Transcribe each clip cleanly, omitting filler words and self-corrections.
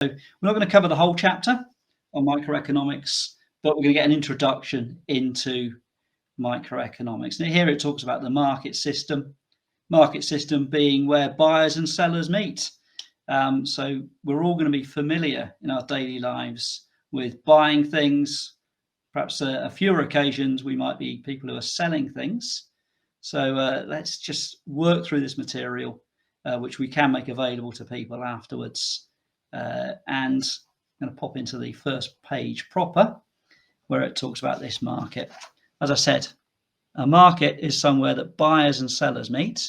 We're not going to cover the whole chapter on microeconomics, but we're going to get an introduction into microeconomics. Now here it talks about the market system being where buyers and sellers meet. So we're all going to be familiar in our daily lives with buying things. Perhaps a fewer occasions we might be people who are selling things. So let's just work through this material, which we can make available to people afterwards. And I'm going to pop into the first page proper, where it talks about this market. As I said, a market is somewhere that buyers and sellers meet.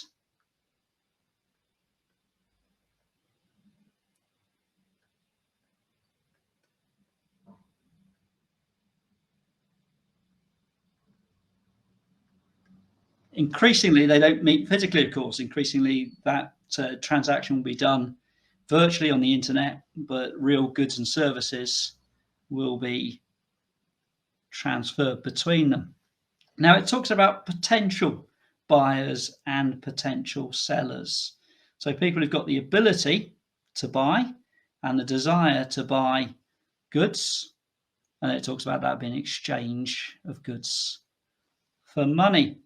Increasingly, they don't meet physically, of course. Increasingly, that transaction will be done virtually on the internet, but real goods and services will be transferred between them. Now, it talks about potential buyers and potential sellers. So people who've got the ability to buy and the desire to buy goods, and it talks about that being exchange of goods for money.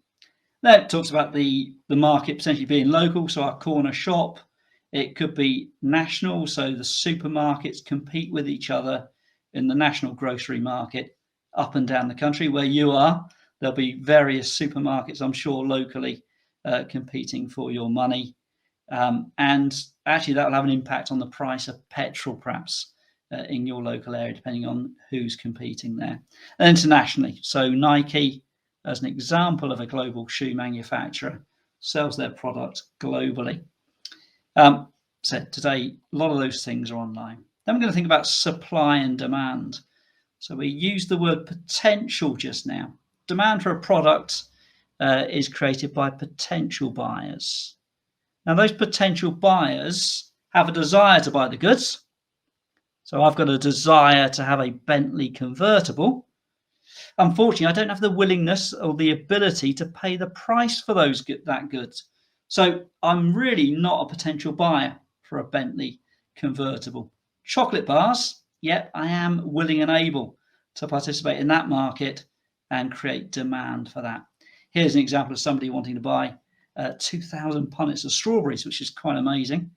Then it talks about the market potentially being local, so our corner shop. It could be national, so the supermarkets compete with each other in the national grocery market up and down the country. Where you are, there'll be various supermarkets, I'm sure, locally competing for your money. And actually that will have an impact on the price of petrol, perhaps, in your local area, depending on who's competing there. And internationally, so Nike, as an example of a global shoe manufacturer, sells their product globally. So today, a lot of those things are online. Then we're going to think about supply and demand. So we used the word potential just now. Demand for a product is created by potential buyers. Now, those potential buyers have a desire to buy the goods. So I've got a desire to have a Bentley convertible. Unfortunately, I don't have the willingness or the ability to pay the price for that goods. So I'm really not a potential buyer for a Bentley convertible. Chocolate bars, yep, I am willing and able to participate in that market and create demand for that. Here's an example of somebody wanting to buy 2,000 punnets of strawberries, which is quite amazing.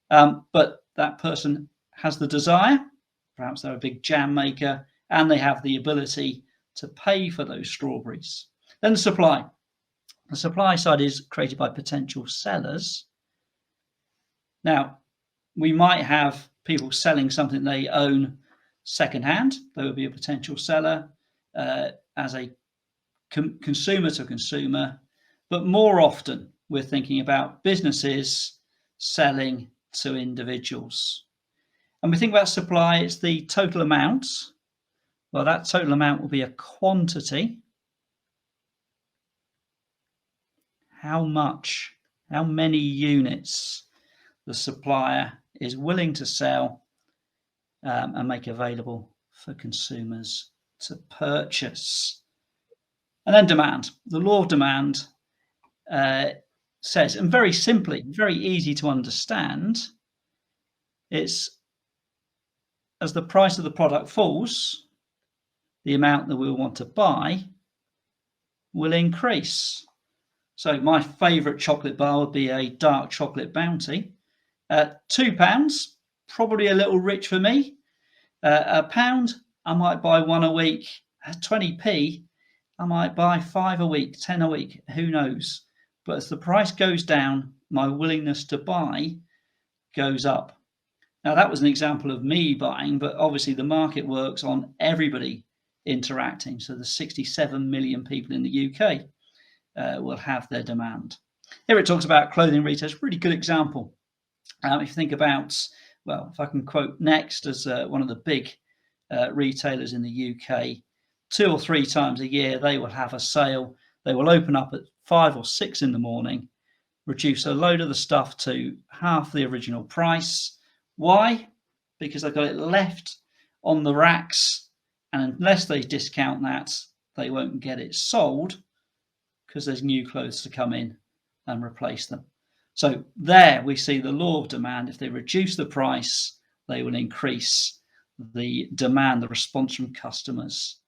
But that person has the desire, perhaps they're a big jam maker, and they have the ability to pay for those strawberries. Then the supply. The supply side is created by potential sellers. Now, we might have people selling something they own secondhand. They would be a potential seller as a consumer to consumer. But more often, we're thinking about businesses selling to individuals. And we think about supply, it's the total amount. Well, that total amount will be a quantity. How much, how many units the supplier is willing to sell and make available for consumers to purchase. And then demand. The law of demand says, and very simply, very easy to understand, it's as the price of the product falls, the amount that we'll want to buy will increase. So my favourite chocolate bar would be a dark chocolate Bounty. At £2, probably a little rich for me. £1, I might buy one a week. At 20p, I might buy 5 a week, 10 a week, who knows. But as the price goes down, my willingness to buy goes up. Now that was an example of me buying, but obviously the market works on everybody interacting. So the 67 million people in the UK will have their demand. Here it talks about clothing retail. It's a really good example. If you think about, well, if I can quote Next as one of the big retailers in the UK, 2 or 3 times a year, they will have a sale. They will open up at 5 or 6 in the morning, reduce a load of the stuff to half the original price. Why? Because they've got it left on the racks, and unless they discount that, they won't get it sold because there's new clothes to come in and replace them. So there we see the law of demand. If they reduce the price, they will increase. The demand, the response from customers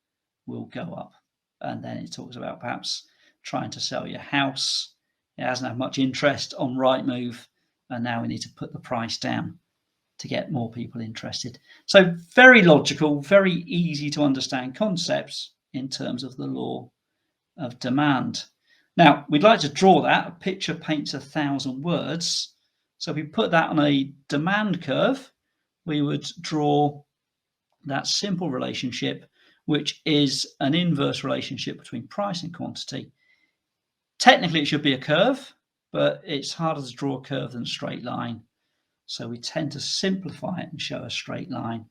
will go up. And then it talks about perhaps trying to sell your house. It hasn't had much interest on Rightmove, and now we need to put the price down to get more people interested. So very logical, very easy to understand concepts in terms of the law of demand. Now, we'd like to draw that. A picture paints 1,000 words. So if we put that on a demand curve, we would draw that simple relationship, which is an inverse relationship between price and quantity. Technically, it should be a curve, but it's harder to draw a curve than a straight line. So we tend to simplify it and show a straight line.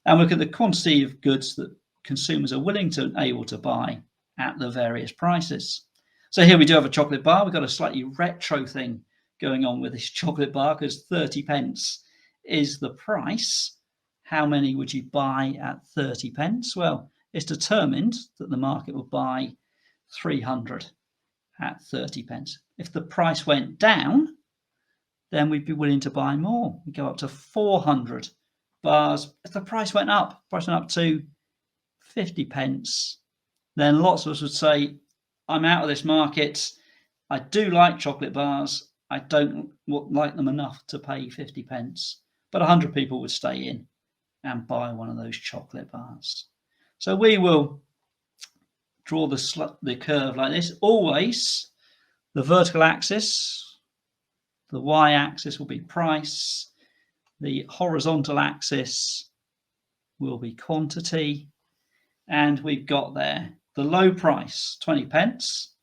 And look at the quantity of goods that consumers are willing to and able to buy at the various prices. So here we do have a chocolate bar. We've got a slightly retro thing going on with this chocolate bar because 30 pence is the price. How many would you buy at 30 pence? Well, it's determined that the market will buy 300 at 30 pence. If the price went down, then we'd be willing to buy more. We go up to 400 bars. If the price went up to 50 pence, then lots of us would say, I'm out of this market. I do like chocolate bars. I don't like them enough to pay 50 pence. But 100 people would stay in and buy one of those chocolate bars. So we will draw the curve like this. Always the vertical axis, the y-axis will be price. The horizontal axis will be quantity. And we've got there the low price, 20 pence,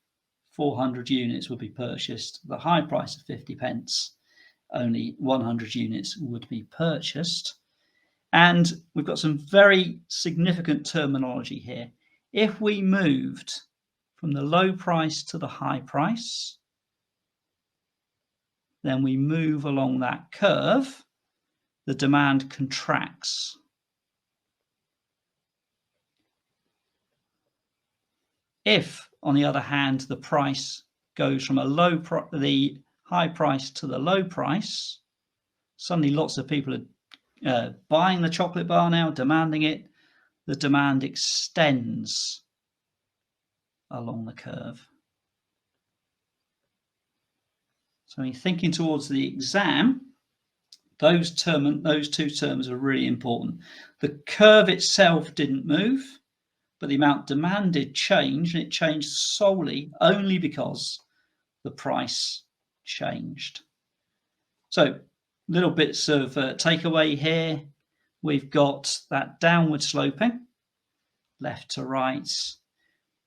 400 units would be purchased. The high price of 50 pence, only 100 units would be purchased. And we've got some very significant terminology here. If we moved from the low price to the high price, then we move along that curve, the demand contracts. If, on the other hand, the price goes from the high price to the low price, suddenly lots of people are buying the chocolate bar now, demanding it. The demand extends along the curve. So when you're thinking towards the exam, those two terms are really important. The curve itself didn't move, but the amount demanded changed, and it changed solely only because the price changed. So little bits of takeaway here. We've got that downward sloping, left to right,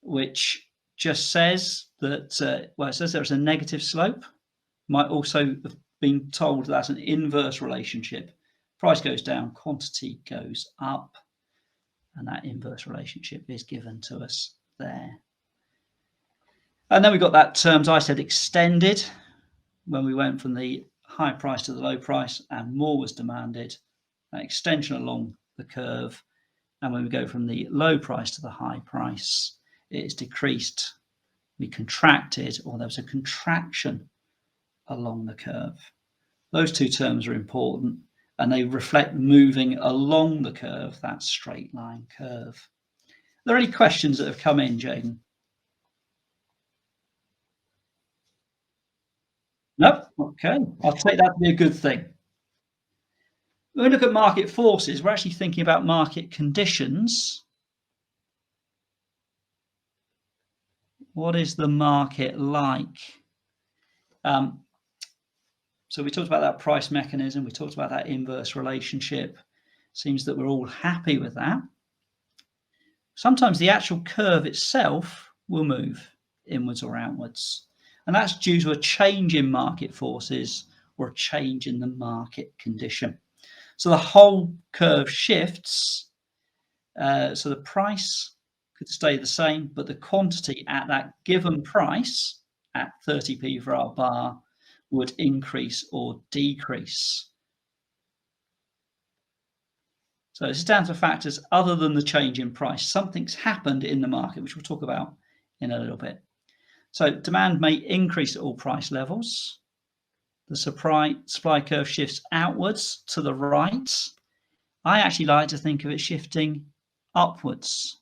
which just says that, it says there's a negative slope. Might also have been told that's an inverse relationship. Price goes down, quantity goes up. And that inverse relationship is given to us there. And then we've got that terms I said extended when we went from the high price to the low price and more was demanded. That extension along the curve. And when we go from the low price to the high price, it is decreased. We contracted, or there was a contraction along the curve. Those two terms are important. And they reflect moving along the curve, that straight line curve. Are there any questions that have come in, Jaden? No? Okay. I'll take that to be a good thing. When we look at market forces, we're actually thinking about market conditions. What is the market like? So we talked about that price mechanism. We talked about that inverse relationship. Seems that we're all happy with that. Sometimes the actual curve itself will move inwards or outwards. And that's due to a change in market forces or a change in the market condition. So the whole curve shifts. So the price could stay the same, but the quantity at that given price at 30p for our bar would increase or decrease. So this is down to factors other than the change in price. Something's happened in the market, which we'll talk about in a little bit. So demand may increase at all price levels. the supply curve shifts outwards to the right. I actually like to think of it shifting upwards.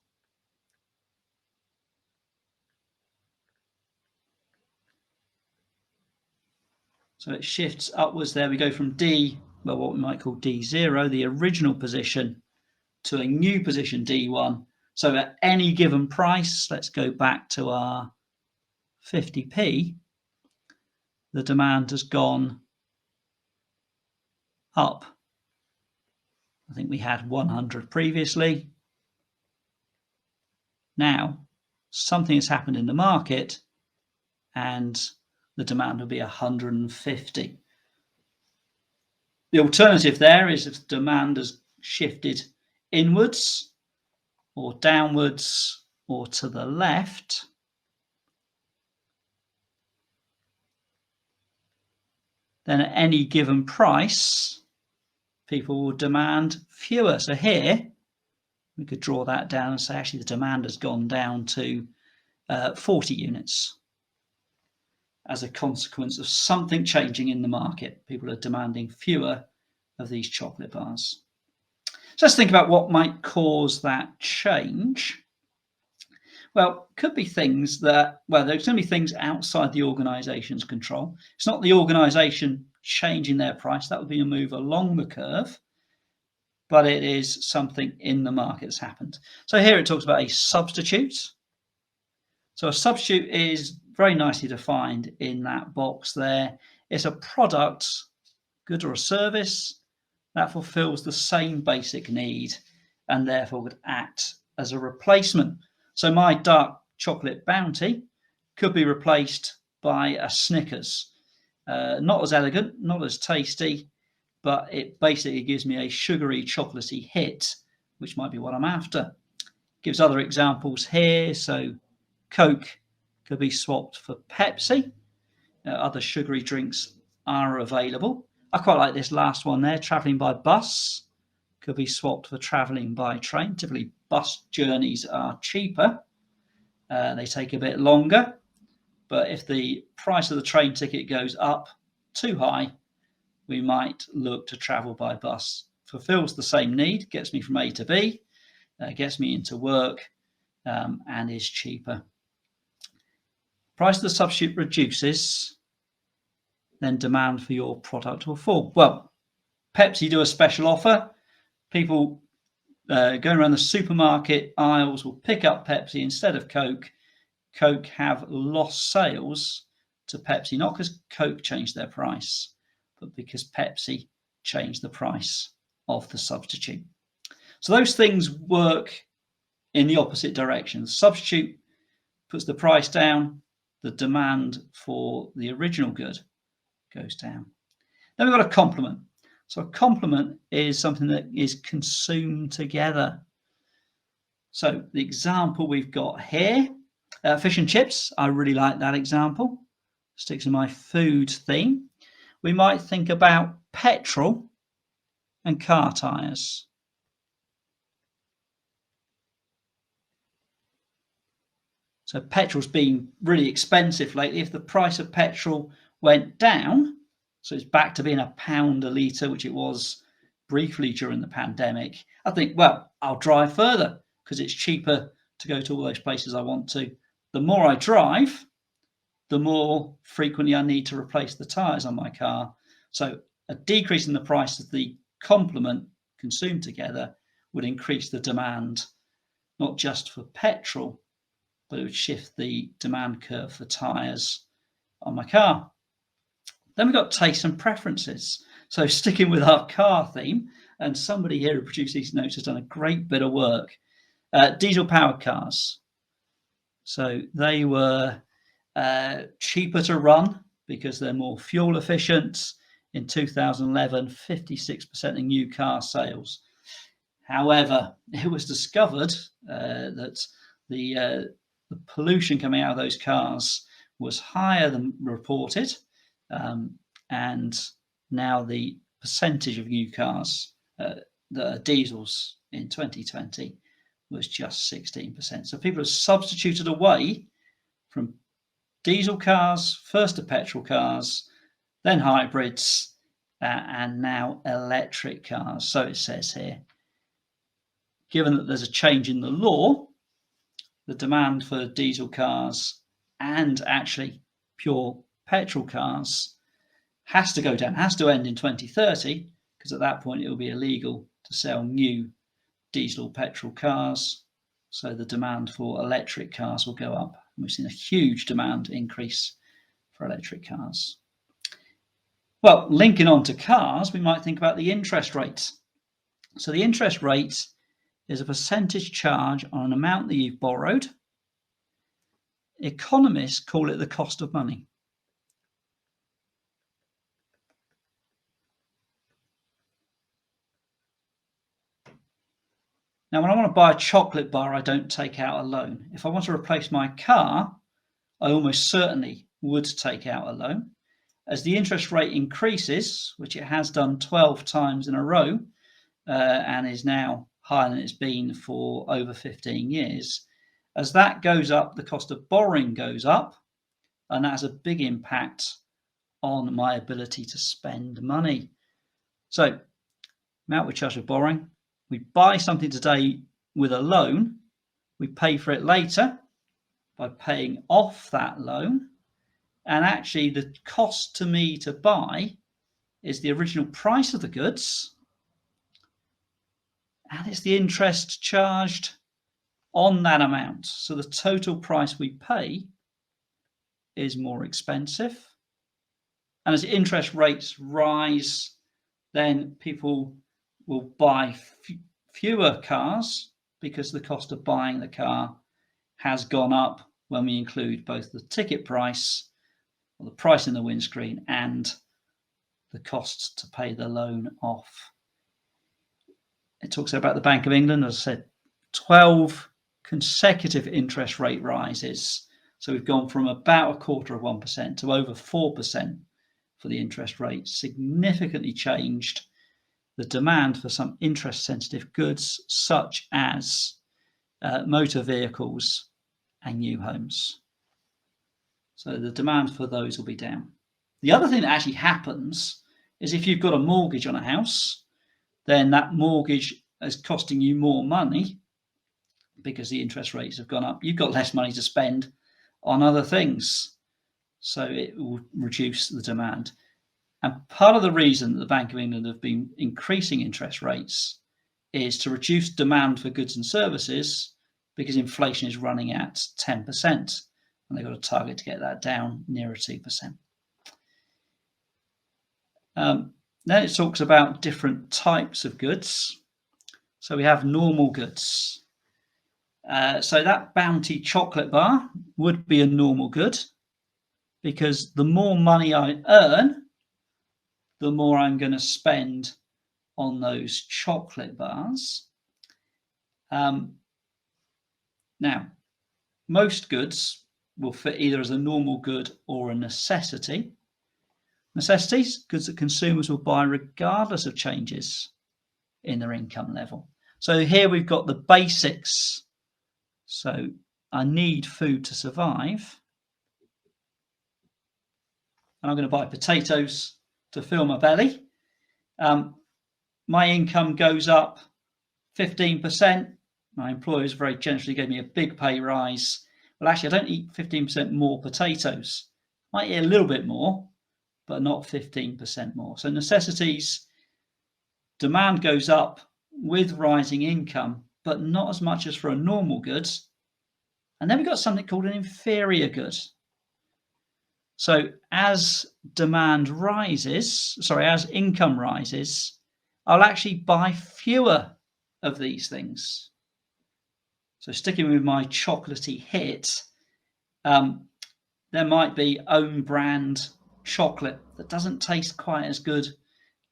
So it shifts upwards there. We go from D, well, what we might call D0, the original position, to a new position, D1. So at any given price, let's go back to our 50p, the demand has gone up. I think we had 100 previously. Now, something has happened in the market and the demand will be 150. The alternative there is if demand has shifted inwards or downwards or to the left, then at any given price, people will demand fewer. So here, we could draw that down and say actually the demand has gone down to 40 units as a consequence of something changing in the market. People are demanding fewer of these chocolate bars. So let's think about what might cause that change. Well, could be things that, well, there's going to be things outside the organisation's control. It's not the organisation changing their price. That would be a move along the curve, but it is something in the market that's happened. So here it talks about a substitute. So a substitute is very nicely defined in that box there. It's a product, good or a service that fulfills the same basic need and therefore would act as a replacement. So my dark chocolate Bounty could be replaced by a Snickers. Not as elegant, not as tasty, but it basically gives me a sugary, chocolatey hit, which might be what I'm after. Gives other examples here. So Coke could be swapped for Pepsi. Other sugary drinks are available. I quite like this last one there, travelling by bus could be swapped for travelling by train. Typically bus journeys are cheaper. They take a bit longer, but if the price of the train ticket goes up too high, we might look to travel by bus. Fulfills the same need, gets me from A to B, gets me into work, and is cheaper. Price of the substitute reduces, then demand for your product will fall. Well, Pepsi do a special offer. People going around the supermarket aisles will pick up Pepsi instead of Coke. Coke have lost sales to Pepsi, not because Coke changed their price, but because Pepsi changed the price of the substitute. So those things work in the opposite direction. Substitute puts the price down, the demand for the original good goes down. Then we've got a complement. So a complement is something that is consumed together. So the example we've got here, fish and chips, I really like that example. Sticks in my food theme. We might think about petrol and car tyres. So petrol's been really expensive lately. If the price of petrol went down, so it's back to being £1 a litre, which it was briefly during the pandemic, I think, well, I'll drive further because it's cheaper to go to all those places I want to. The more I drive, the more frequently I need to replace the tyres on my car. So a decrease in the price of the complement consumed together would increase the demand, not just for petrol, but it would shift the demand curve for tyres on my car. Then we've got tastes and preferences. So sticking with our car theme, and somebody here who produced these notes has done a great bit of work. Diesel-powered cars. So they were cheaper to run because they're more fuel efficient. In 2011, 56% of new car sales. However, it was discovered that the pollution coming out of those cars was higher than reported, and now the percentage of new cars that are diesels in 2020 was just 16%. So people have substituted away from diesel cars, first to petrol cars, then hybrids, and now electric cars. So it says here, given that there's a change in the law, the demand for diesel cars and actually pure petrol cars has to go down, has to end in 2030, because at that point it will be illegal to sell new diesel petrol cars. So the demand for electric cars will go up. We've seen a huge demand increase for electric cars. Well, linking on to cars, we might think about the interest rate. So the interest rate is a percentage charge on an amount that you've borrowed. Economists call it the cost of money. Now, when I want to buy a chocolate bar, I don't take out a loan. If I want to replace my car, I almost certainly would take out a loan. As the interest rate increases, which it has done 12 times in a row, and is now higher than it's been for over 15 years, as that goes up, the cost of borrowing goes up, and that has a big impact on my ability to spend money. So, amount we charge for borrowing, we buy something today with a loan, we pay for it later by paying off that loan, and actually the cost to me to buy is the original price of the goods, and it's the interest charged on that amount. So the total price we pay is more expensive. And as interest rates rise, then people will buy fewer cars because the cost of buying the car has gone up when we include both the ticket price, or the price in the windscreen, and the costs to pay the loan off. It talks about the Bank of England, as I said, 12 consecutive interest rate rises. So we've gone from about 0.25% to over 4% for the interest rate, significantly changed the demand for some interest sensitive goods such as motor vehicles and new homes. So the demand for those will be down. The other thing that actually happens is if you've got a mortgage on a house, then that mortgage is costing you more money because the interest rates have gone up. You've got less money to spend on other things. So it will reduce the demand. And part of the reason that the Bank of England have been increasing interest rates is to reduce demand for goods and services, because inflation is running at 10%, and they've got a target to get that down nearer 2%. Then it talks about different types of goods. So we have normal goods. So that Bounty chocolate bar would be a normal good, because the more money I earn, the more I'm going to spend on those chocolate bars. Now, most goods will fit either as a normal good or a necessity. Necessities, goods that consumers will buy regardless of changes in their income level. So here we've got the basics. So I need food to survive. And I'm going to buy potatoes to fill my belly. My income goes up 15%. My employers very generously gave me a big pay rise. Well, actually, I don't eat 15% more potatoes. I might eat a little bit more, but not 15% more. So necessities, demand goes up with rising income, but not as much as for a normal good. And then we've got something called an inferior good. So as demand rises, as income rises, I'll actually buy fewer of these things. So sticking with my chocolatey hit, there might be own brand chocolate that doesn't taste quite as good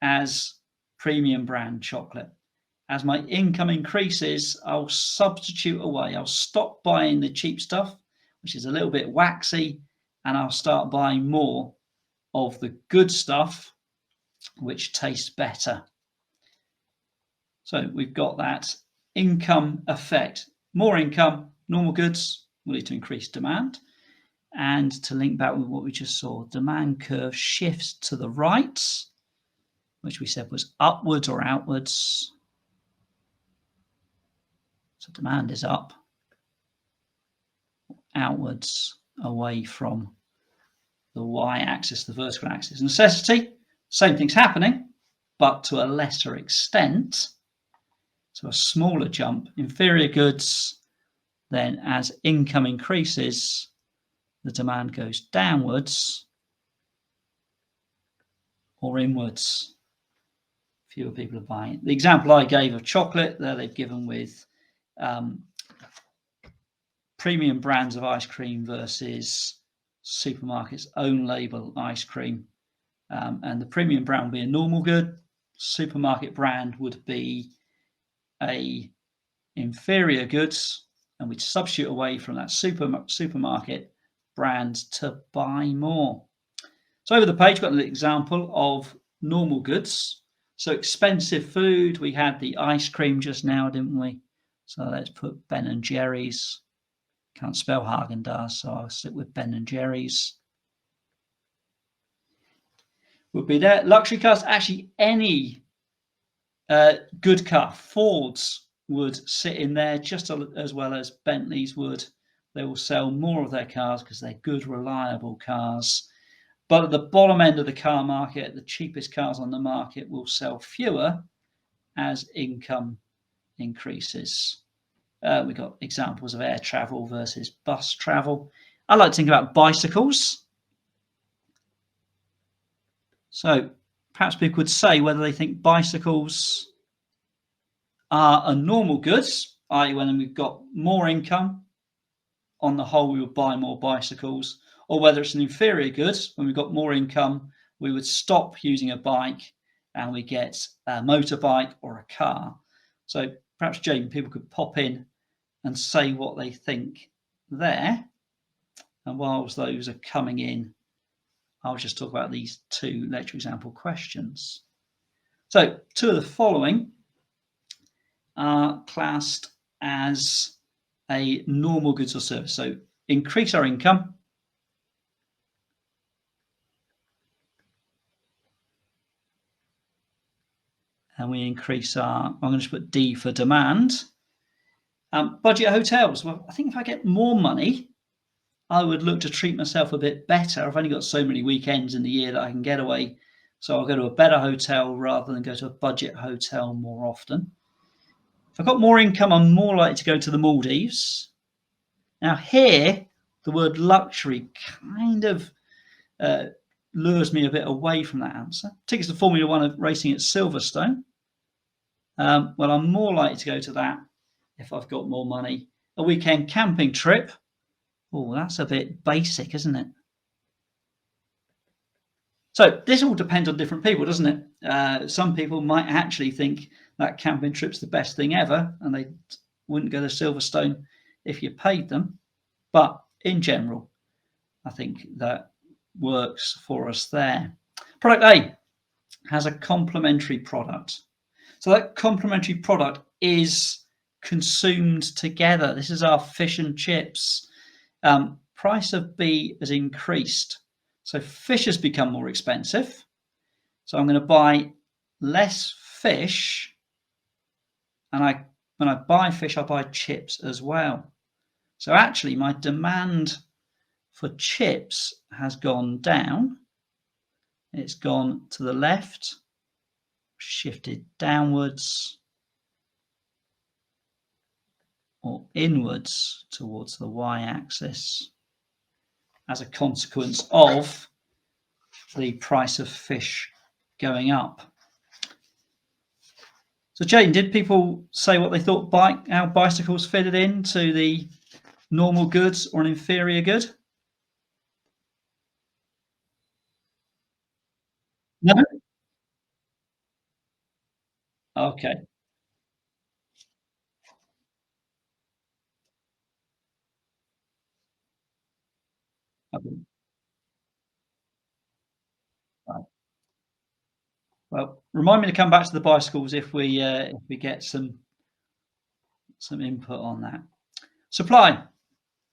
as premium brand chocolate. As my income increases, I'll substitute away. I'll stop buying the cheap stuff, which is a little bit waxy, and I'll start buying more of the good stuff, which tastes better. So we've got that income effect. More income, normal goods will lead to increased demand. And to link back with what we just saw, demand curve shifts to the right, which we said was upwards or outwards. So demand is up, outwards, away from the y-axis, the vertical axis. Necessity, same thing's happening, but to a lesser extent. So a smaller jump. Inferior goods, then as income increases, the demand goes downwards or inwards. Fewer people are buying it. The example I gave of chocolate, there they've given with premium brands of ice cream versus supermarkets' own label ice cream. And the premium brand would be a normal good. Supermarket brand would be a inferior goods, and we'd substitute away from that supermarket brand to buy more. So over the page, got an example of normal goods. So expensive food, we had the ice cream just now, didn't we? So let's put Ben and Jerry's. Can't spell Haagen-Dazs, so I'll sit with Ben and Jerry's. Would be there. Luxury cars, actually any good car, Fords would sit in there just as well as Bentleys would. They will sell more of their cars because they're good, reliable cars. But at the bottom end of the car market, the cheapest cars on the market will sell fewer as income increases. We've got examples of air travel versus bus travel. I like to think about bicycles. So perhaps people could say whether they think bicycles are a normal goods, i.e. when we've got more income, on the whole we would buy more bicycles, or whether it's an inferior good, when we've got more income, we would stop using a bike and we get a motorbike or a car. So perhaps, Jane, people could pop in and say what they think there. And whilst those are coming in, I'll just talk about these two lecture example questions. So two of the following are classed as a normal goods or service. So increase our income, and we increase our, I'm going to put D for demand. Budget hotels. Well, I think if I get more money, I would look to treat myself a bit better. I've only got so many weekends in the year that I can get away. So I'll go to a better hotel rather than go to a budget hotel more often. If I've got more income, I'm more likely to go to the Maldives. Now here, the word luxury kind of lures me a bit away from that answer. Tickets to Formula One racing at Silverstone. Well, I'm more likely to go to that if I've got more money. A weekend camping trip. Oh, that's a bit basic, isn't it? So this all depends on different people, doesn't it? Some people might actually think that camping trip's the best thing ever, and they wouldn't go to Silverstone if you paid them. But in general, I think that works for us there. Product A has a complementary product. So that complementary product is consumed together. This is our fish and chips. Price of B has increased. So fish has become more expensive. So I'm going to buy less fish. And when I buy fish, I buy chips as well. So actually my demand for chips has gone down. It's gone to the left, shifted downwards or inwards towards the y-axis as a consequence of the price of fish going up. So Jane, did people say what they thought how bicycles fitted into the normal goods or an inferior good? No? Okay. Right. Well, remind me to come back to the bicycles if we get some input on that. Supply.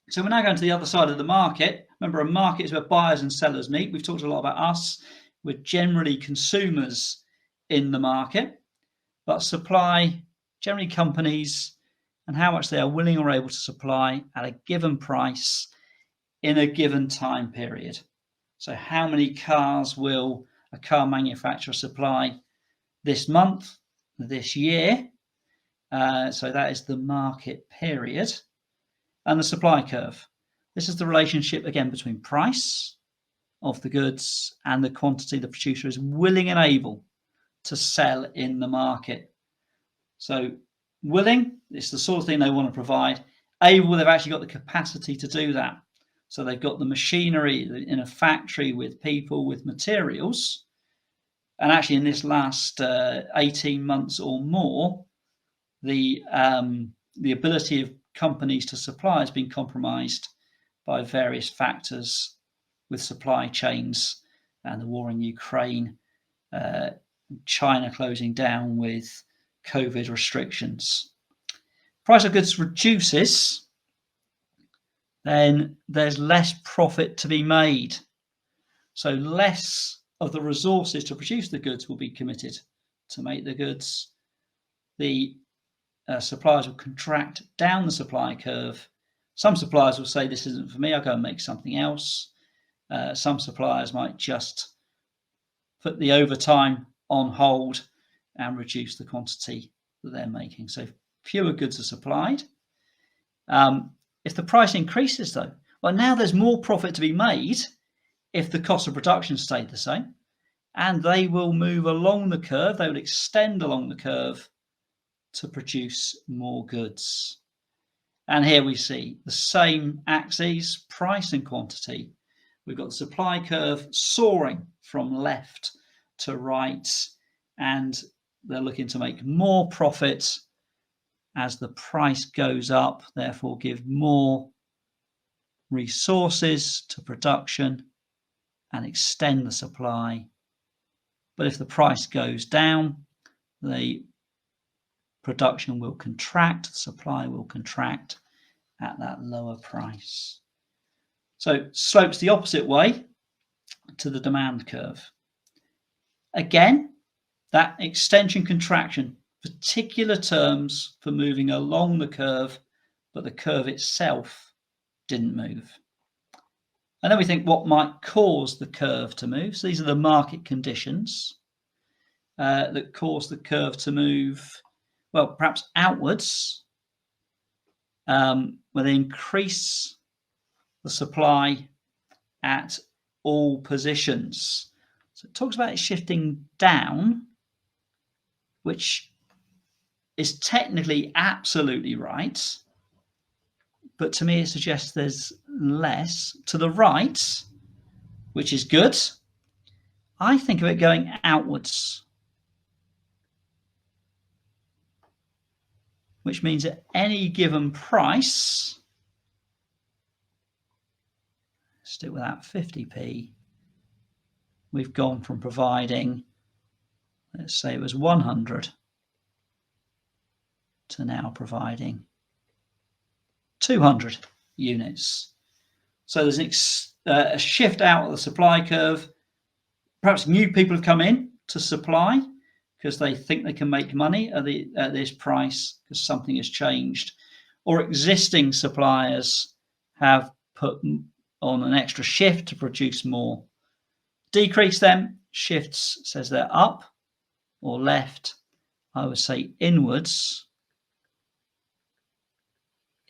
So we're now going to the other side of the market. Remember, a market is where buyers and sellers meet. We've talked a lot about us. We're generally consumers in the market, but supply, generally companies, and how much they are willing or able to supply at a given price in a given time period. So how many cars will a car manufacturer supply this month, this year? So that is the market period. And the supply curve. This is the relationship, again, between price of the goods and the quantity the producer is willing and able to sell in the market. So willing, it's the sort of thing they want to provide. Able, they've actually got the capacity to do that. So they've got the machinery in a factory with people, with materials. And actually in this last 18 months or more, the ability of companies to supply has been compromised by various factors with supply chains and the war in Ukraine, China closing down with COVID restrictions. Price of goods reduces, then there's less profit to be made. So less of the resources to produce the goods will be committed to make the goods. The suppliers will contract down the supply curve. Some suppliers will say, this isn't for me, I'll go and make something else. Some suppliers might just put the overtime on hold and reduce the quantity that they're making. So fewer goods are supplied. If the price increases though, well, now there's more profit to be made if the cost of production stayed the same, and they will move along the curve, they will extend along the curve to produce more goods. And here we see the same axes, price and quantity. We've got the supply curve soaring from left to right, and they're looking to make more profit as the price goes up, therefore give more resources to production and extend the supply. But if the price goes down, the production will contract, supply will contract at that lower price. So slopes the opposite way to the demand curve. Again, that extension contraction, particular terms for moving along the curve, but the curve itself didn't move. And then we think what might cause the curve to move. So these are the market conditions that cause the curve to move, well, perhaps outwards, where they increase the supply at all positions. So it talks about it shifting down, which is technically absolutely right, but to me it suggests there's less to the right, which is good. I think of it going outwards, which means at any given price, stick with that 50p, we've gone from providing, let's say it was 100, to now providing 200 units. So there's a shift out of the supply curve. Perhaps new people have come in to supply because they think they can make money at this price because something has changed, or existing suppliers have put on an extra shift to produce more. Decrease them, shifts says they're up or left, I would say inwards,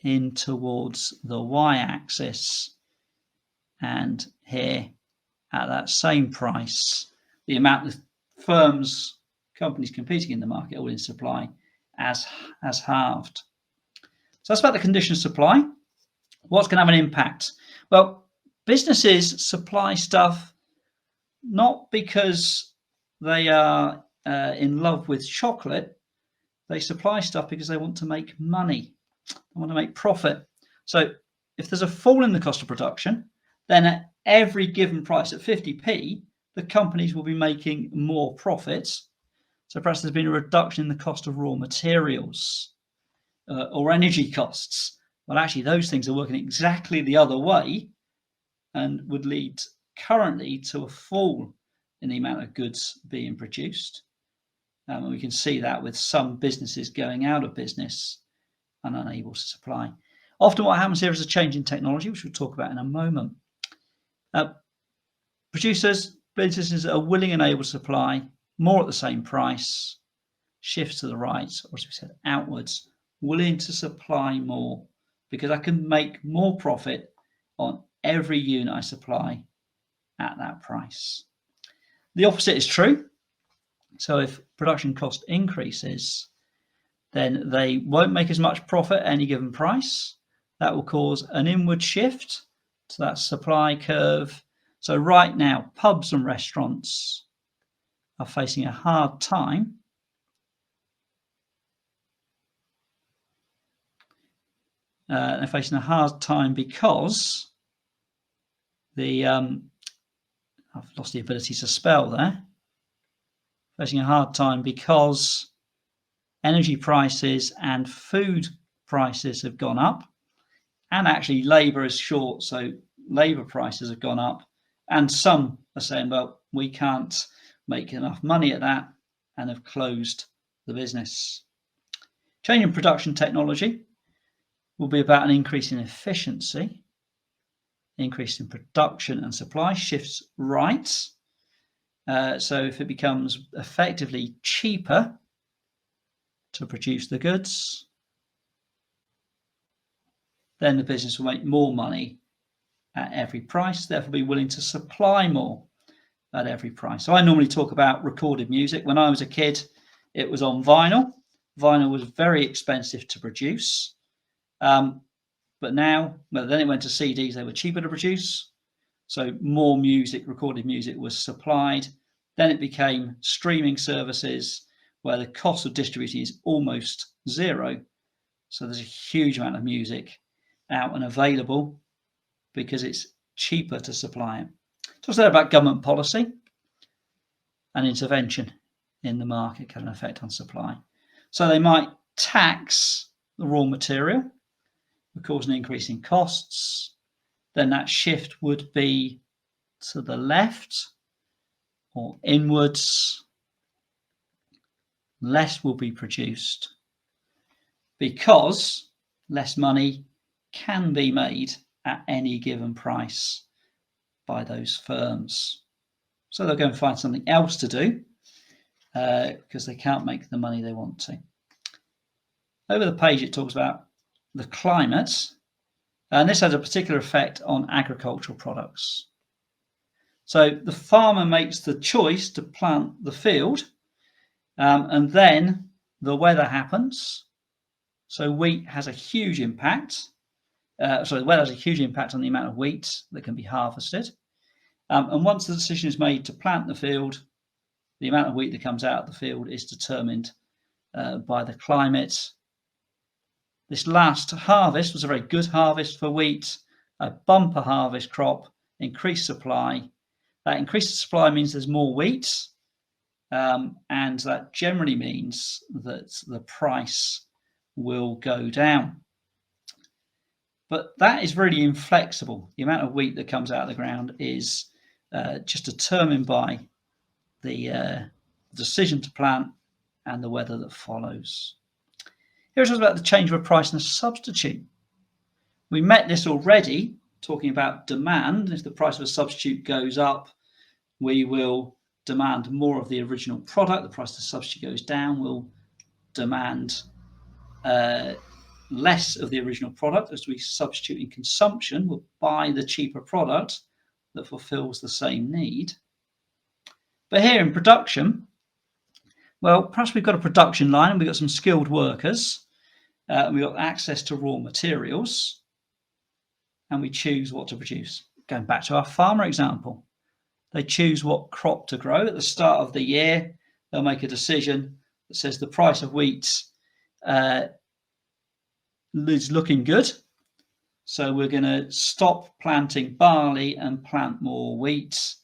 in towards the y-axis, and here at that same price, the amount of firms, companies competing in the market or in supply has halved. So that's about the condition of supply. What's going to have an impact? Well, businesses supply stuff not because they are in love with chocolate. They supply stuff because they want to make money. They want to make profit. So if there's a fall in the cost of production, then at every given price at 50p, the companies will be making more profits. So perhaps there's been a reduction in the cost of raw materials or energy costs. Well, actually, those things are working exactly the other way and would lead currently to a fall in the amount of goods being produced. And we can see that with some businesses going out of business and unable to supply. Often what happens here is a change in technology, which we'll talk about in a moment. Producers, businesses that are willing and able to supply more at the same price, shifts to the right, or as we said, outwards, willing to supply more because I can make more profit on every unit I supply at that price. The opposite is true. So if production cost increases, then they won't make as much profit at any given price. That will cause an inward shift to that supply curve. So right now, pubs and restaurants are facing a hard time they're facing a hard time because I've lost the ability to spell there. Facing a hard time because energy prices and food prices have gone up, and actually labour is short, so labour prices have gone up, and some are saying, well, we can't make enough money at that, and have closed the business. Change in production technology will be about an increase in efficiency, increase in production and supply, shifts right. So if it becomes effectively cheaper to produce the goods, then the business will make more money at every price, therefore be willing to supply more at every price. So I normally talk about recorded music. When I was a kid, it was on vinyl. Vinyl was very expensive to produce. But now, well, then it went to CDs, they were cheaper to produce. So more music, recorded music was supplied. Then it became streaming services where the cost of distributing is almost zero. So there's a huge amount of music out and available because it's cheaper to supply it. Talks there about government policy and intervention in the market can have an effect on supply. So they might tax the raw material, would cause an increase in costs. Then that shift would be to the left or inwards. Less will be produced because less money can be made at any given price by those firms. So they'll go and find something else to do because they can't make the money they want to. Over the page, it talks about the climate, and this has a particular effect on agricultural products. So the farmer makes the choice to plant the field, and then the weather happens. So wheat has a huge impact. The weather has a huge impact on the amount of wheat that can be harvested. And once the decision is made to plant the field, the amount of wheat that comes out of the field is determined by the climate. This last harvest was a very good harvest for wheat, a bumper harvest crop, increased supply. That increased supply means there's more wheat, and that generally means that the price will go down. But that is really inflexible. The amount of wheat that comes out of the ground is just determined by the decision to plant and the weather that follows. Here it talks about the change of a price and a substitute. We met this already, talking about demand. If the price of a substitute goes up, we will demand more of the original product. The price of the substitute goes down, we'll demand less of the original product. As we substitute in consumption, we'll buy the cheaper product that fulfills the same need. But here in production, well, perhaps we've got a production line and we've got some skilled workers, and we've got access to raw materials, and we choose what to produce. Going back to our farmer example, they choose what crop to grow. At the start of the year, they'll make a decision that says the price of wheat is looking good, so we're going to stop planting barley and plant more wheat,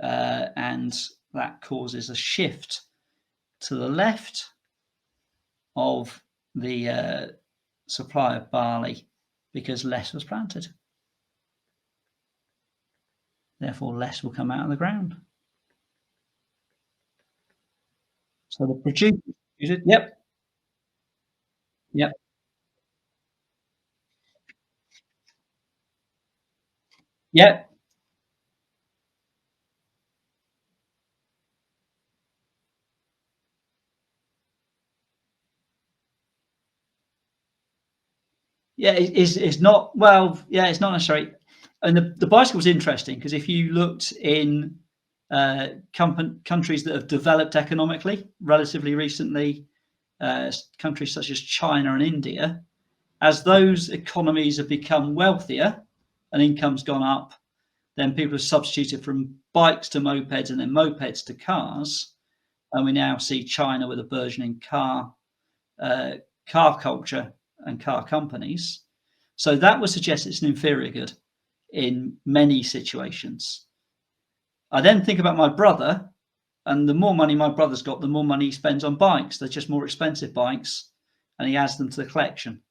and that causes a shift to the left of the supply of barley because less was planted. Therefore, less will come out of the ground. So the producer, yep, yep. Yeah, yeah, it's not well. Yeah, it's not necessarily. And the bicycle is interesting because if you looked in countries that have developed economically relatively recently, countries such as China and India, as those economies have become wealthier and income's gone up, then people have substituted from bikes to mopeds and then mopeds to cars, and we now see China with a burgeoning uh, car culture and car companies. So that would suggest it's an inferior good in many situations. I then think about my brother, and the more money my brother's got, the more money he spends on bikes. They're just more expensive bikes, and he adds them to the collection.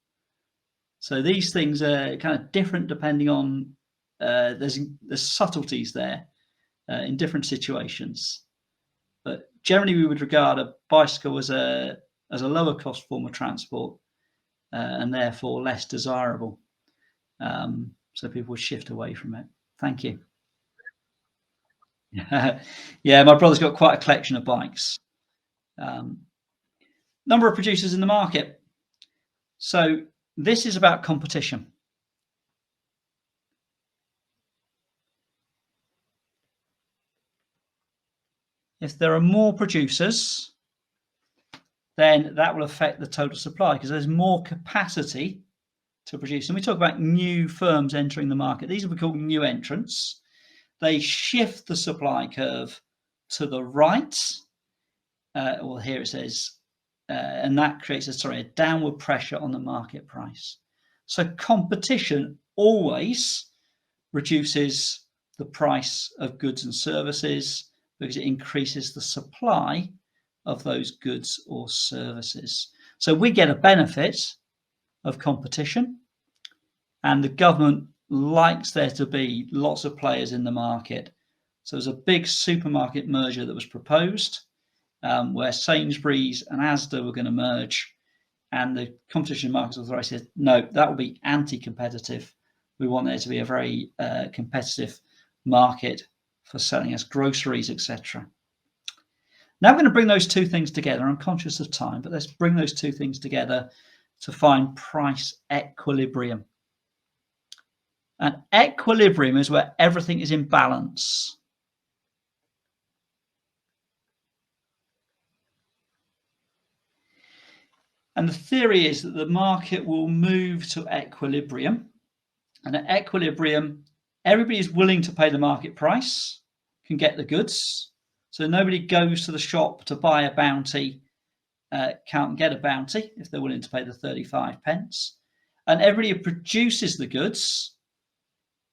So these things are kind of different depending on there's subtleties there in different situations. But generally, we would regard a bicycle as a lower cost form of transport and therefore less desirable. So people would shift away from it. Thank you. Yeah, my brother's got quite a collection of bikes. Um, Number of producers in the market. So this is about competition. If there are more producers, then that will affect the total supply because there's more capacity to produce. And we talk about new firms entering the market. These will be called new entrants. They shift the supply curve to the right. Well, here it says, and that creates a downward pressure on the market price. So competition always reduces the price of goods and services because it increases the supply of those goods or services. So we get a benefit of competition, and the government likes there to be lots of players in the market. So there's a big supermarket merger that was proposed where Sainsbury's and Asda were going to merge, and the Competition and Markets Authority said, no, that will be anti-competitive. We want there to be a very competitive market for selling us groceries, etc. Now I'm going to bring those two things together. I'm conscious of time, but let's bring those two things together to find price equilibrium. And equilibrium is where everything is in balance. And the theory is that the market will move to equilibrium. And at equilibrium, everybody is willing to pay the market price, can get the goods. So nobody goes to the shop to buy a Bounty, can't get a Bounty if they're willing to pay the 35 pence. And everybody who produces the goods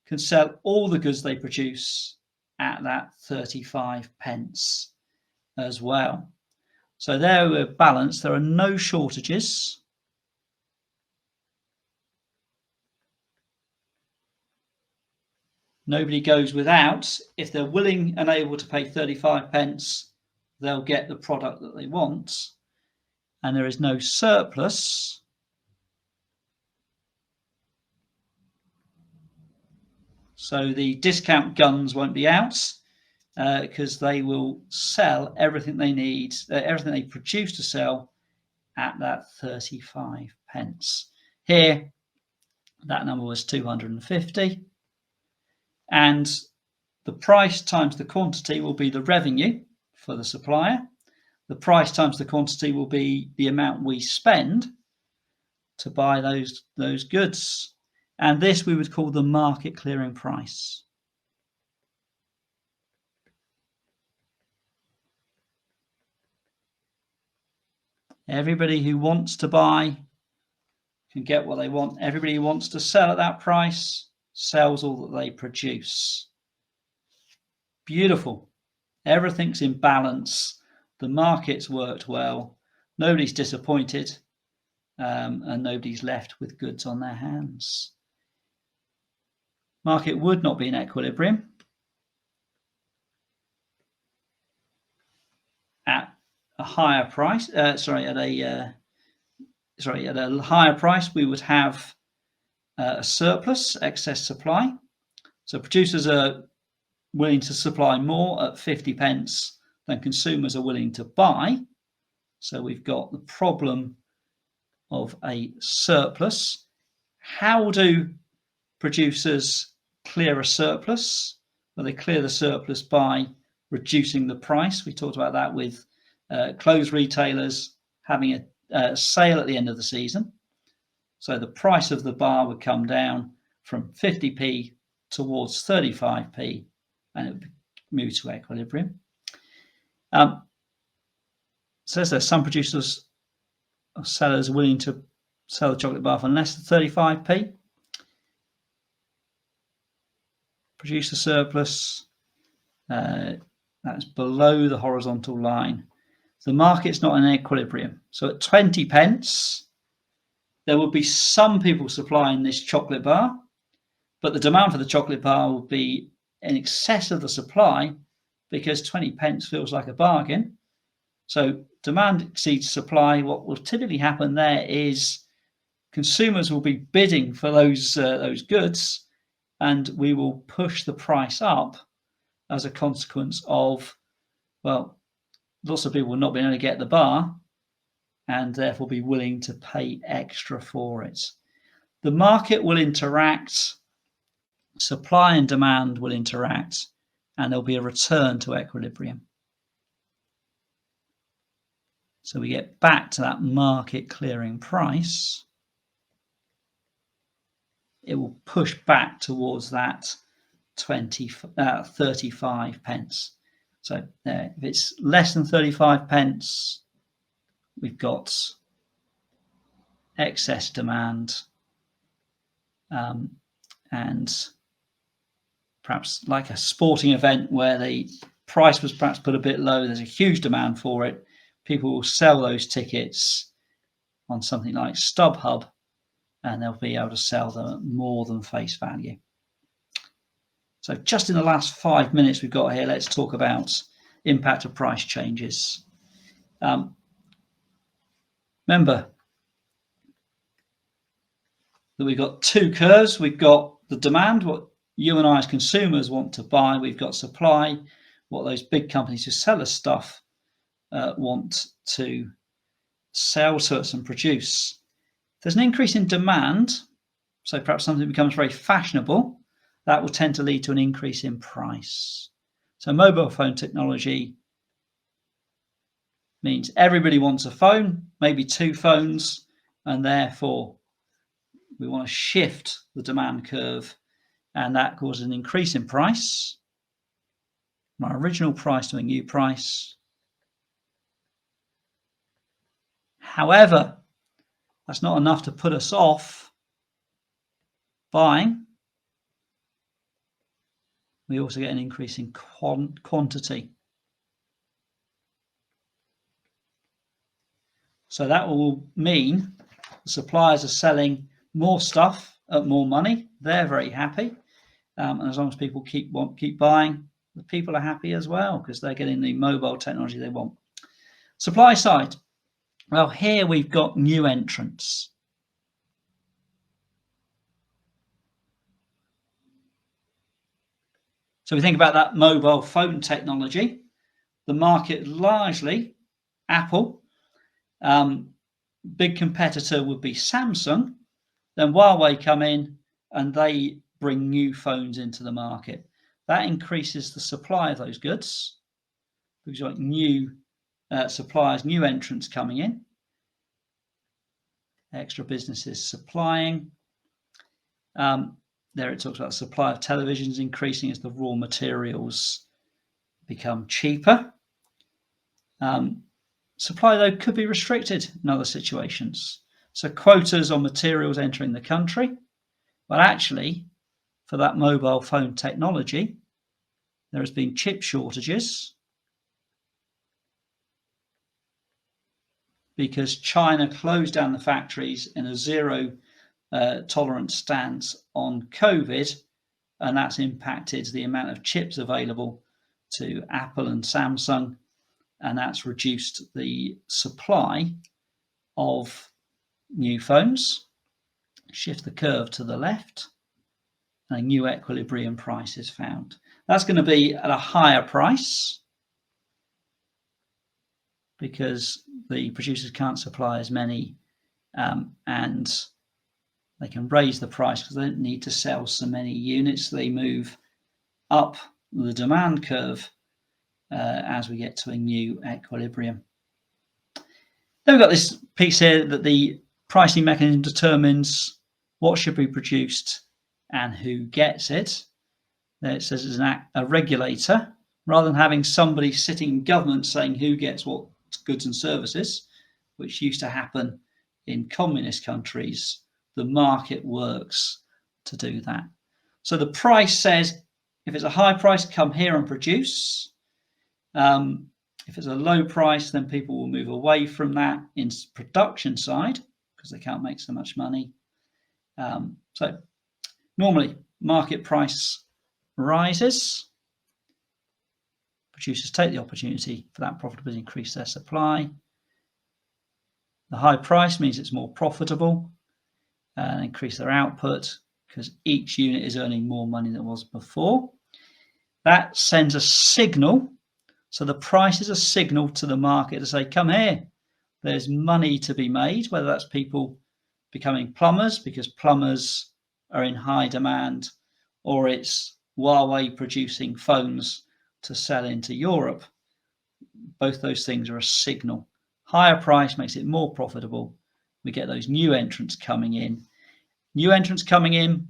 can sell all the goods they produce at that 35 pence as well. So there we're balanced. There are no shortages. Nobody goes without. If they're willing and able to pay 35 pence, they'll get the product that they want. And there is no surplus. So the discount guns won't be out because they will sell everything they need, everything they produce to sell at that 35 pence. Here, that number was 250. And the price times the quantity will be the revenue for the supplier. The price times the quantity will be the amount we spend to buy those goods. And this we would call the market clearing price. Everybody who wants to buy can get what they want. Everybody who wants to sell at that price sells all that they produce. Beautiful. Everything's in balance. The market's worked well. Nobody's disappointed. and nobody's left with goods on their hands. Market would not be in equilibrium at a higher price. At a higher price, we would have a surplus, excess supply. So producers are willing to supply more at 50 pence than consumers are willing to buy. So we've got the problem of a surplus. How do producers clear a surplus? Well, they clear the surplus by reducing the price. We talked about that with clothes retailers having a sale at the end of the season. So the price of the bar would come down from 50p towards 35p, and it would move to equilibrium. Says there some producers or sellers are willing to sell the chocolate bar for less than 35p. Producer surplus, that's below the horizontal line. The market's not in equilibrium. So at 20 pence, there will be some people supplying this chocolate bar, but the demand for the chocolate bar will be in excess of the supply because 20 pence feels like a bargain. So demand exceeds supply. What will typically happen there is consumers will be bidding for those goods, and we will push the price up as a consequence of, well, lots of people will not be able to get the bar and therefore be willing to pay extra for it. The market will interact, supply and demand will interact, and there'll be a return to equilibrium. So we get back to that market clearing price. It will push back towards that 35 pence. So if it's less than 35 pence, we've got excess demand, and perhaps like a sporting event where the price was perhaps put a bit low, there's a huge demand for it. People will sell those tickets on something like StubHub, and they'll be able to sell them at more than face value. So just in the last 5 minutes we've got here, let's talk about impact of price changes. Remember that we've got two curves. We've got the demand, what you and I as consumers want to buy. We've got supply, what those big companies who sell us stuff want to sell to us and produce. There's an increase in demand, so perhaps something becomes very fashionable. That will tend to lead to an increase in price. So mobile phone technology means everybody wants a phone, maybe two phones, and therefore we want to shift the demand curve, and that causes an increase in price. My original price to a new price. However, that's not enough to put us off buying. We also get an increase in quantity. So that will mean the suppliers are selling more stuff at more money. They're very happy. And as long as people keep buying, the people are happy as well because they're getting the mobile technology they want. Supply side. Well, here we've got new entrants. So we think about that mobile phone technology. The market largely Apple. Big competitor would be Samsung. Then Huawei come in and they bring new phones into the market. That increases the supply of those goods because you've got new suppliers, new entrants coming in. Extra businesses supplying. There it talks about the supply of televisions increasing as the raw materials become cheaper. Supply, though, could be restricted in other situations. So quotas on materials entering the country. But actually, for that mobile phone technology, there has been chip shortages. because China closed down the factories in a zero tolerance stance on COVID, and that's impacted the amount of chips available to Apple and Samsung, and that's reduced the supply of new phones. Shift the curve to the left, and a new equilibrium price is found. That's going to be at a higher price because the producers can't supply as many, and they can raise the price because they don't need to sell so many units. They move up the demand curve as we get to a new equilibrium. Then we've got this piece here that the pricing mechanism determines what should be produced and who gets it. There it says it's a regulator, rather than having somebody sitting in government saying who gets what goods and services, which used to happen in communist countries. The market works to do that. So the price says, if it's a high price, come here and produce. If it's a low price, then people will move away from that in production side because they can't make so much money. So normally market price rises. Producers take the opportunity for that profitability to increase their supply. The high price means it's more profitable and increase their output because each unit is earning more money than it was before. That sends a signal. So the price is a signal to the market to say, come here, there's money to be made, whether that's people becoming plumbers because plumbers are in high demand, or it's Huawei producing phones to sell into Europe. Both those things are a signal. Higher price makes it more profitable. We get those new entrants coming in. New entrants coming in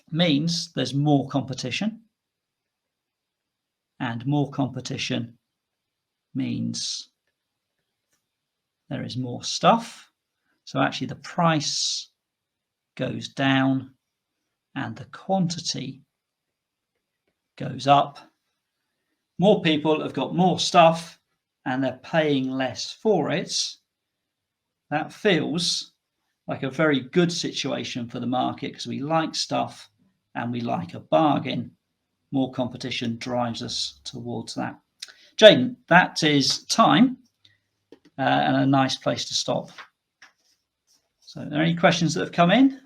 means there's more competition, and more competition means there is more stuff. So actually the price goes down and the quantity goes up. More people have got more stuff and they're paying less for it. That feels like a very good situation for the market because we like stuff and we like a bargain. More competition drives us towards that. Jaden, that is time and a nice place to stop. So are there any questions that have come in?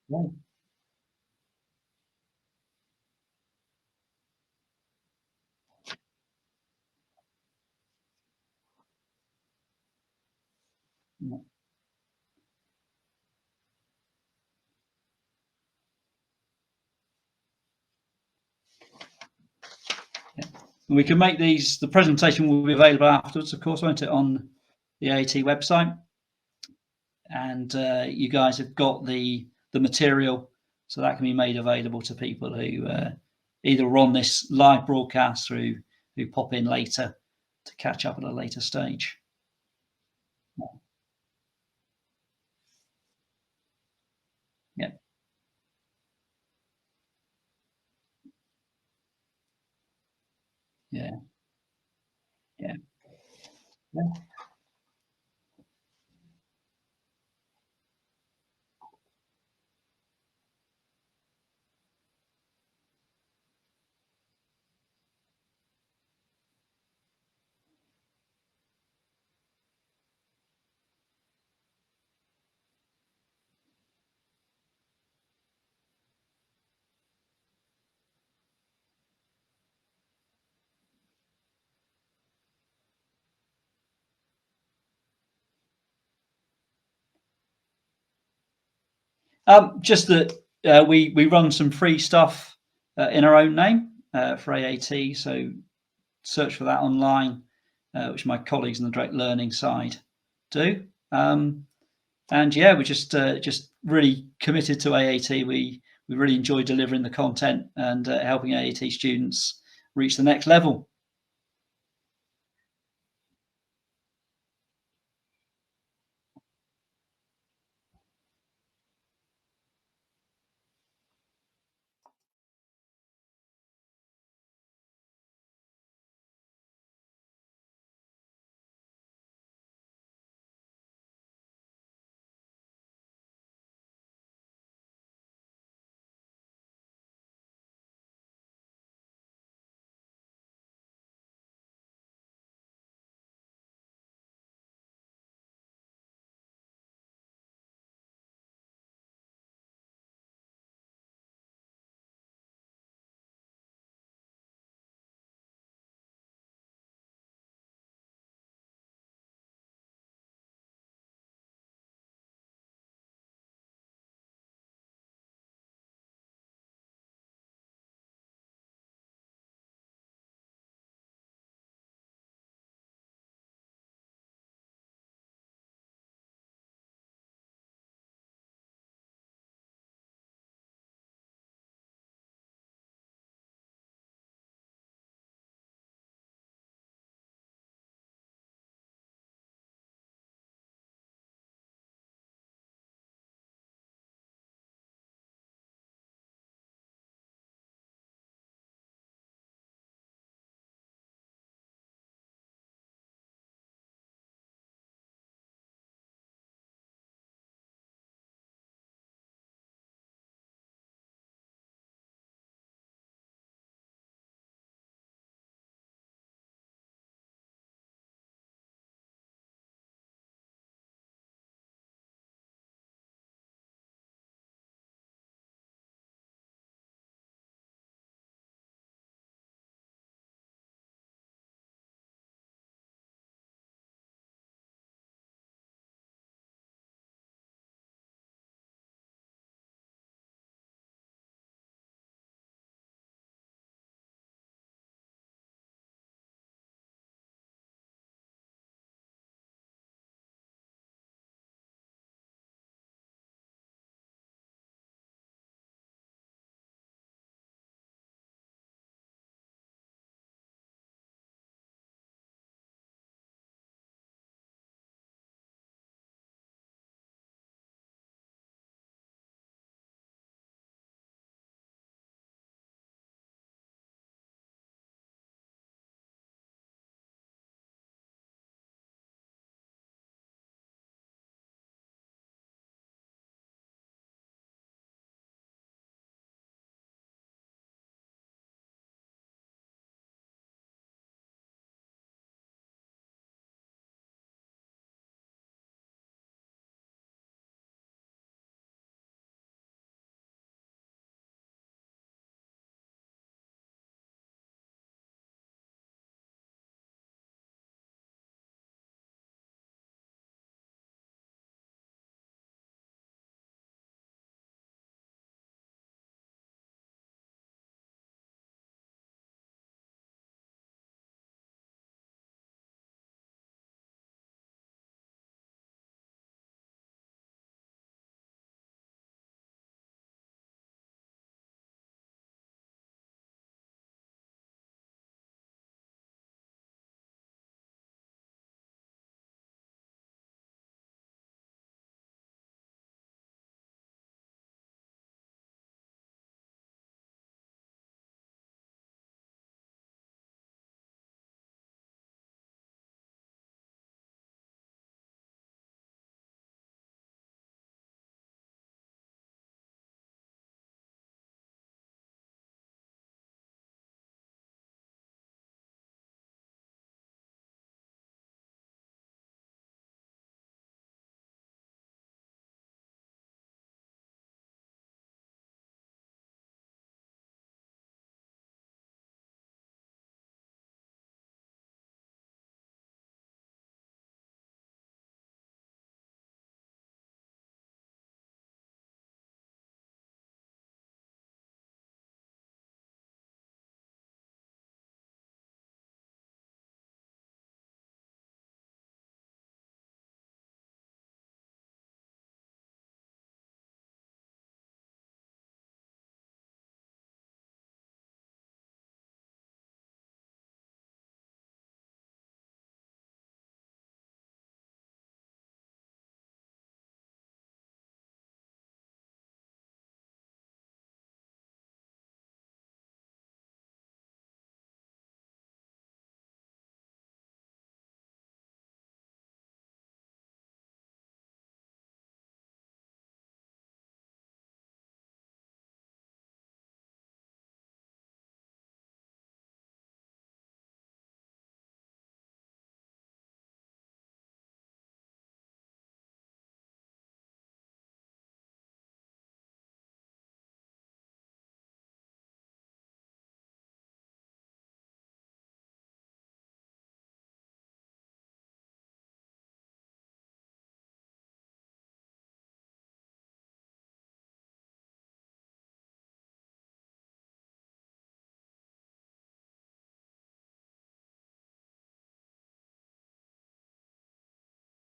No. No. Yeah. We can make these, the presentation will be available afterwards, of course, won't it, on the AAT website? And you guys have got the material, so that can be made available to people who either are on this live broadcast who pop in later to catch up at a later stage. Yeah. Yeah. Yeah. Yeah. Just that we run some free stuff in our own name for AAT, so search for that online, which my colleagues on the direct learning side do. And yeah, we're just really committed to AAT. We really enjoy delivering the content and helping AAT students reach the next level.